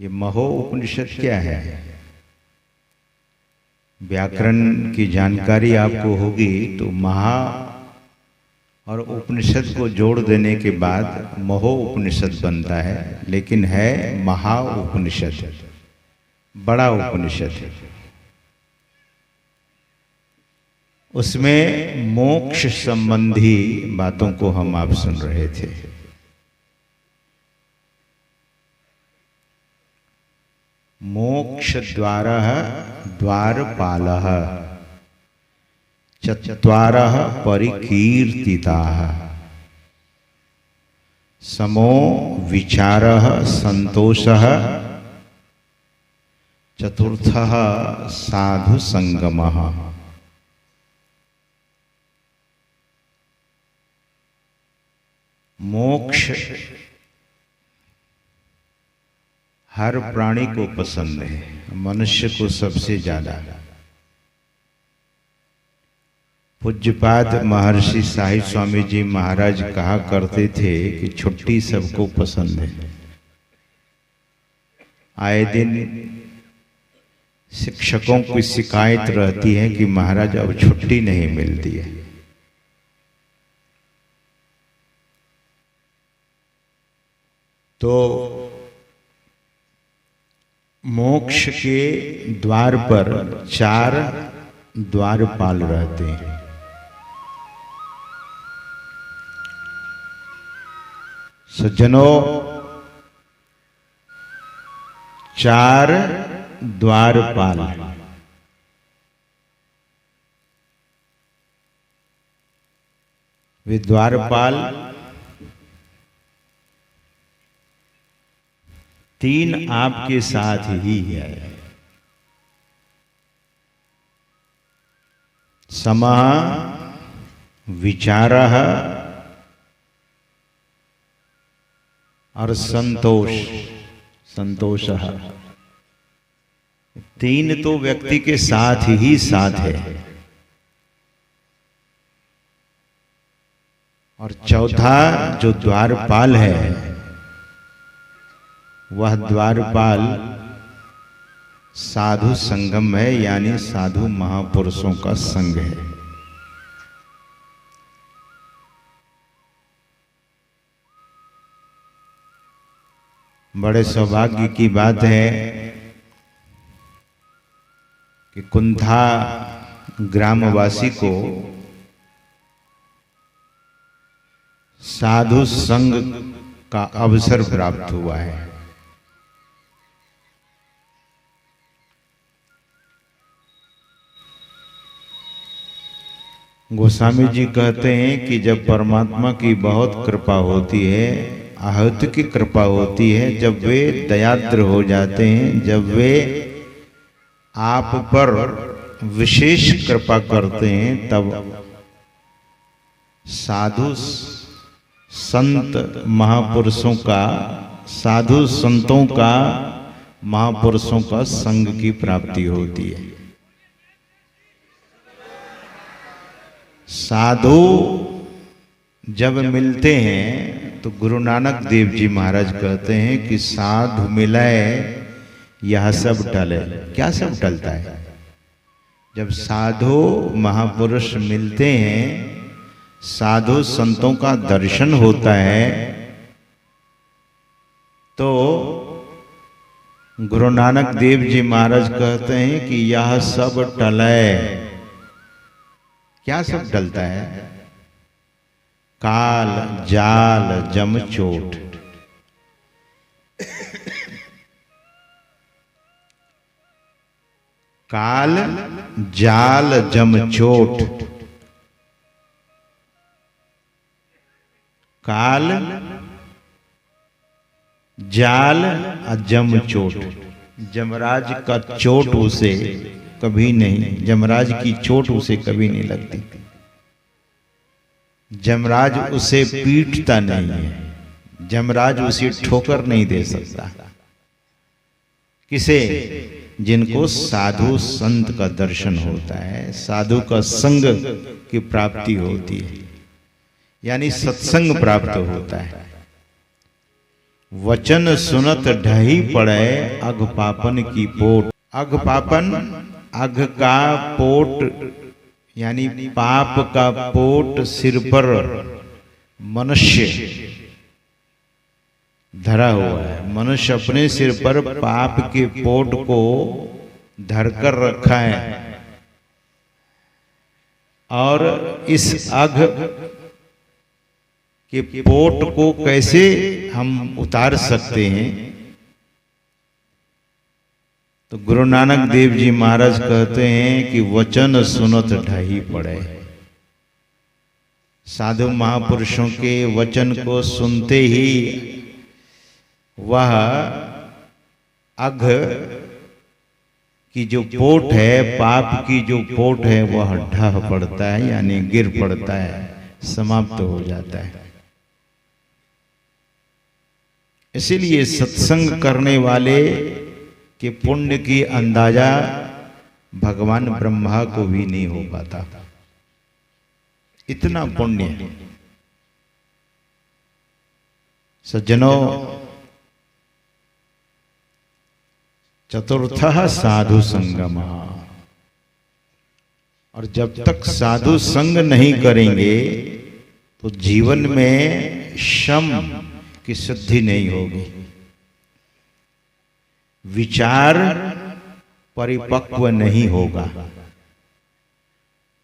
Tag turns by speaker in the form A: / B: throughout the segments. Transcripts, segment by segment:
A: ये महो उपनिषद क्या है? व्याकरण की जानकारी आपको होगी तो महा और उपनिषद को जोड़ देने के बाद महो उपनिषद बनता है, लेकिन है महा उपनिषद, बड़ा उपनिषद। उसमें मोक्ष संबंधी बातों को हम आप सुन रहे थे। मोक्ष द्वारः द्वारपालः चत्वारः परिकीर्तिताः समो विचारः संतोषः चतुर्थः साधु संगमः। मोक्ष हर प्राणी को पसंद है, मनुष्य को सबसे ज्यादा। पूज्यपाद महर्षि साहिब स्वामी जी महाराज कहा करते थे कि छुट्टी सबको पसंद है। आए दिन शिक्षकों की शिकायत रहती है कि महाराज अब छुट्टी नहीं मिलती है। तो मोक्ष के द्वार पर 4 द्वारपाल रहते हैं। सज्जनों, 4 द्वारपाल। वे द्वारपाल 3 आपके साथ ही है। समः विचारः और संतोषः। 3 तो व्यक्ति के साथ ही साथ है। और चौथा जो द्वारपाल है, वह द्वारपाल साधु संगम है, यानी साधु महापुरुषों का संग है। बड़े सौभाग्य की बात है कि कुंथा ग्रामवासी को साधु संग का अवसर प्राप्त हुआ है। गोस्वामी जी कहते हैं कि जब परमात्मा की बहुत कृपा होती है, आहत की कृपा होती है, जब वे दयाद्र हो जाते हैं, जब वे आप पर विशेष कृपा करते हैं, तब साधु संत महापुरुषों का, साधु संतों का, महापुरुषों का संग की प्राप्ति होती है। साधु जब मिलते हैं तो गुरु नानक देव जी महाराज कहते हैं कि साधु मिलाए यह सब टले। क्या सब टलता है? जब साधु महापुरुष मिलते हैं, साधु संतों का दर्शन होता है, तो गुरु नानक देव जी महाराज कहते हैं कि यह सब टले। क्या सब टलता है? काल जाल जम चोट। काल जाल जम चोट। काल जाल जम चोट। जमराज का चोट उसे कभी नहीं, जमराज की चोट उसे कभी नहीं लगती। जमराज उसे पीटता नहीं है, जमराज उसे ठोकर नहीं दे सकता। किसे? जिनको साधु संत का दर्शन होता है, साधु का संग की प्राप्ति होती है, यानी सत्संग प्राप्त होता है। वचन सुनत ढही पड़े अघ पापन की पोट। अघ पापन, अघ का पोट यानी पाप का पोट सिर पर मनुष्य धरा हुआ है। मनुष्य अपने सिर पर पाप के पोट को धरकर रखा है और इस अघ के पोट को कैसे हम उतार सकते हैं? तो गुरु नानक देव जी महाराज कहते हैं कि वचन सुनत ढही पड़े। साधु महापुरुषों के वचन को सुनते ही वह अघ की जो पोट है, पाप की जो पोट है, वह ढह पड़ता है यानी गिर पड़ता है, समाप्त हो जाता है। इसीलिए सत्संग करने वाले के पुण्य की अंदाजा भगवान ब्रह्मा को भी नहीं हो पाता, इतना पुण्य। सज्जनों, चतुर्थः साधु संगम। और जब तक साधु संग नहीं करेंगे तो जीवन में शम की सिद्धि नहीं होगी, विचार परिपक्व नहीं होगा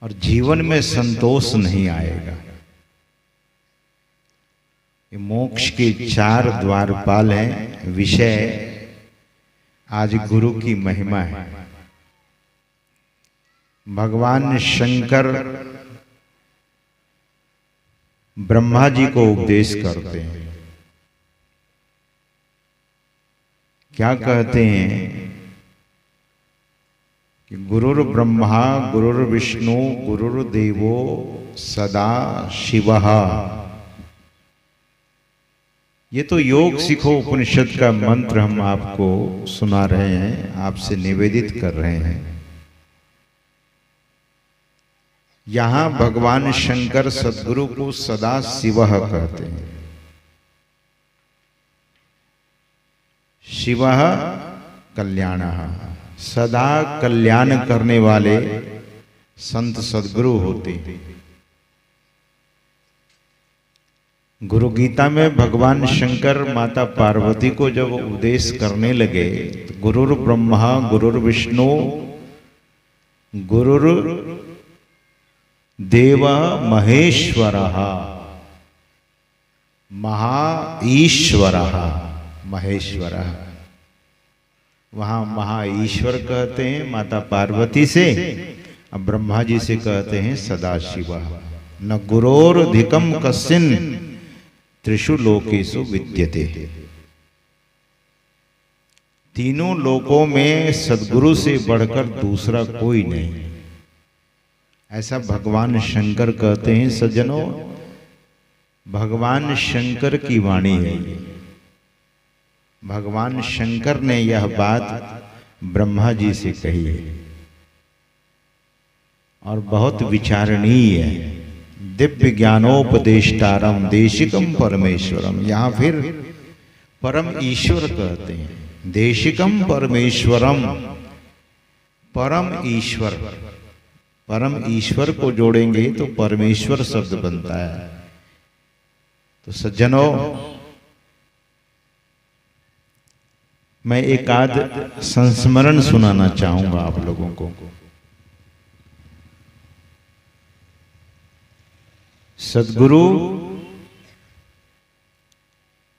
A: और जीवन में संतोष नहीं आएगा। ये मोक्ष के 4 द्वारपाल हैं। विषय आज गुरु की महिमा है। भगवान शंकर ब्रह्मा जी को उपदेश करते हैं। क्या कहते हैं कि गुरुर् ब्रह्मा गुरुर् विष्णु गुरुर्देवो सदा शिवः। ये तो योग सिखो उपनिषद का मंत्र हम आपको सुना रहे हैं, आपसे निवेदित कर रहे हैं। यहां भगवान शंकर सद्गुरु को सदा शिवः कहते हैं। शिवः कल्याणः, सदा कल्याण करने वाले संत सद्गुरु होते हैं। गुरु गीता में भगवान शंकर माता पार्वती को जब उपदेश करने लगे तो गुरुर् ब्रह्मा गुरुर् विष्णु गुरुर् देव महेश्वरः, महा ईश्वरः, महेश्वरः। वहां महा ईश्वर कहते हैं माता पार्वती से, अब ब्रह्मा जी से कहते हैं सदाशिवः। न गुरोरधिकम कस्मिन् त्रिषु लोकेषु विद्यते। तीनों लोकों में सद्गुरु से बढ़कर दूसरा कोई नहीं, ऐसा भगवान शंकर कहते हैं। सज्जनों, भगवान शंकर की वाणी है ये। भगवान शंकर ने यह बात ब्रह्मा जी से कही है और बहुत विचारणीय है। दिव्य ज्ञानोपदेष्टारम देशिकम परमेश्वरम। यहां फिर परम ईश्वर कहते हैं, देशिकम परमेश्वरम, परम ईश्वर। परम ईश्वर को जोड़ेंगे तो परमेश्वर शब्द बनता है। तो सज्जनों, मैं एक आध संस्मरण सुनाना चाहूंगा आप लोगों को। सद्गुरु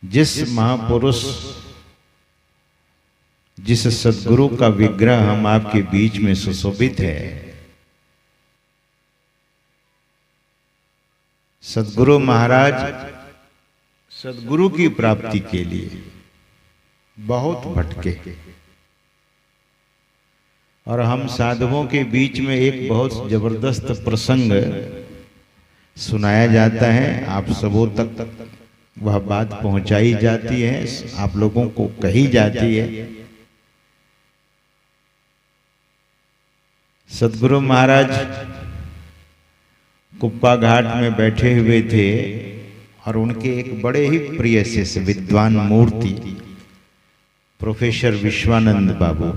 A: जिस महापुरुष, जिस सद्गुरु का विग्रह हम आपके बीच में सुशोभित है, सद्गुरु महाराज सद्गुरु की प्राप्ति के लिए बहुत भटके और हम साधुओं के बीच में एक बहुत जबरदस्त प्रसंग सुनाया जाता है। आप सबों तक वह बात पहुंचाई जाती है, आप लोगों को कही जाती है। सद्गुरु महाराज कुप्पा घाट में बैठे हुए थे और उनके एक बड़े ही प्रिय शिष्य विद्वान मूर्ति प्रोफेसर विश्वानंद बाबू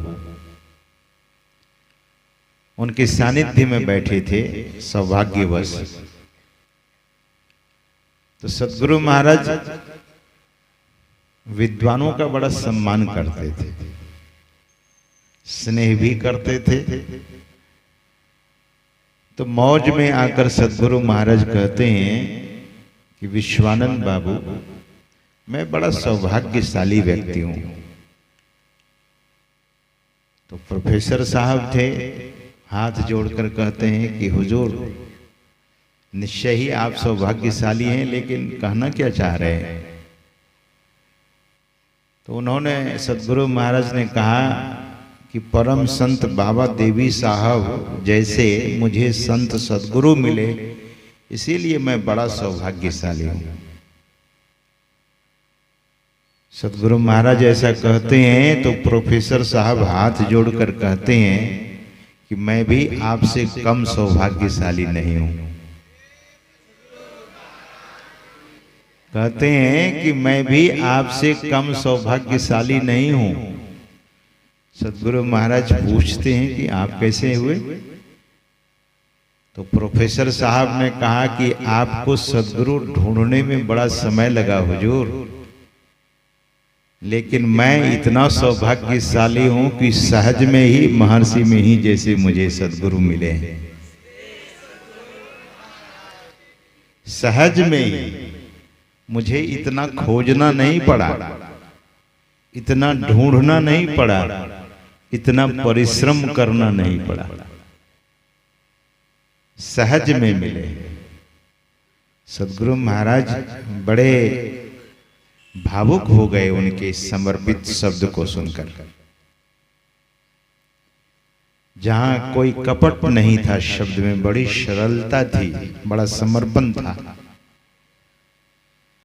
A: उनके सानिध्य में बैठे थे सौभाग्यवश। तो सद्गुरु महाराज विद्वानों का बड़ा सम्मान करते थे, स्नेह भी करते थे। तो मौज में आकर सद्गुरु महाराज कहते हैं कि विश्वानंद बाबू, मैं बड़ा सौभाग्यशाली व्यक्ति हूं। तो प्रोफेसर साहब थे, हाथ जोड़कर कहते हैं कि हुजूर, निश्चय ही आप सौभाग्यशाली हैं, लेकिन कहना क्या चाह रहे हैं? तो उन्होंने, सद्गुरु महाराज ने कहा कि परम संत बाबा देवी साहब जैसे मुझे संत सद्गुरु मिले, इसीलिए मैं बड़ा सौभाग्यशाली हूं। सद्गुरु महाराज ऐसा कहते हैं तो प्रोफेसर साहब हाथ जोड़कर कहते हैं कि मैं भी आपसे कम सौभाग्यशाली नहीं हूं। कहते हैं कि मैं भी आपसे कम सौभाग्यशाली नहीं हूं। सद्गुरु महाराज पूछते हैं कि आप कैसे हुए? तो प्रोफेसर साहब ने कहा कि आपको सद्गुरु ढूंढने में बड़ा समय लगा हुजूर, लेकिन मैं इतना सौभाग्यशाली हूं कि सहज में ही, महर्षि में ही जैसे मुझे सद्गुरु मिले हैं। सहज में ही, मुझे इतना खोजना नहीं पड़ा, इतना ढूंढना नहीं पड़ा, इतना परिश्रम करना नहीं पड़ा, सहज में मिले। सद्गुरु महाराज बड़े भावुक हो गए उनके समर्पित शब्द को सुनकर। जहां कोई कपट नहीं था शब्द में, बड़ी सरलता थी, बड़ा समर्पण था।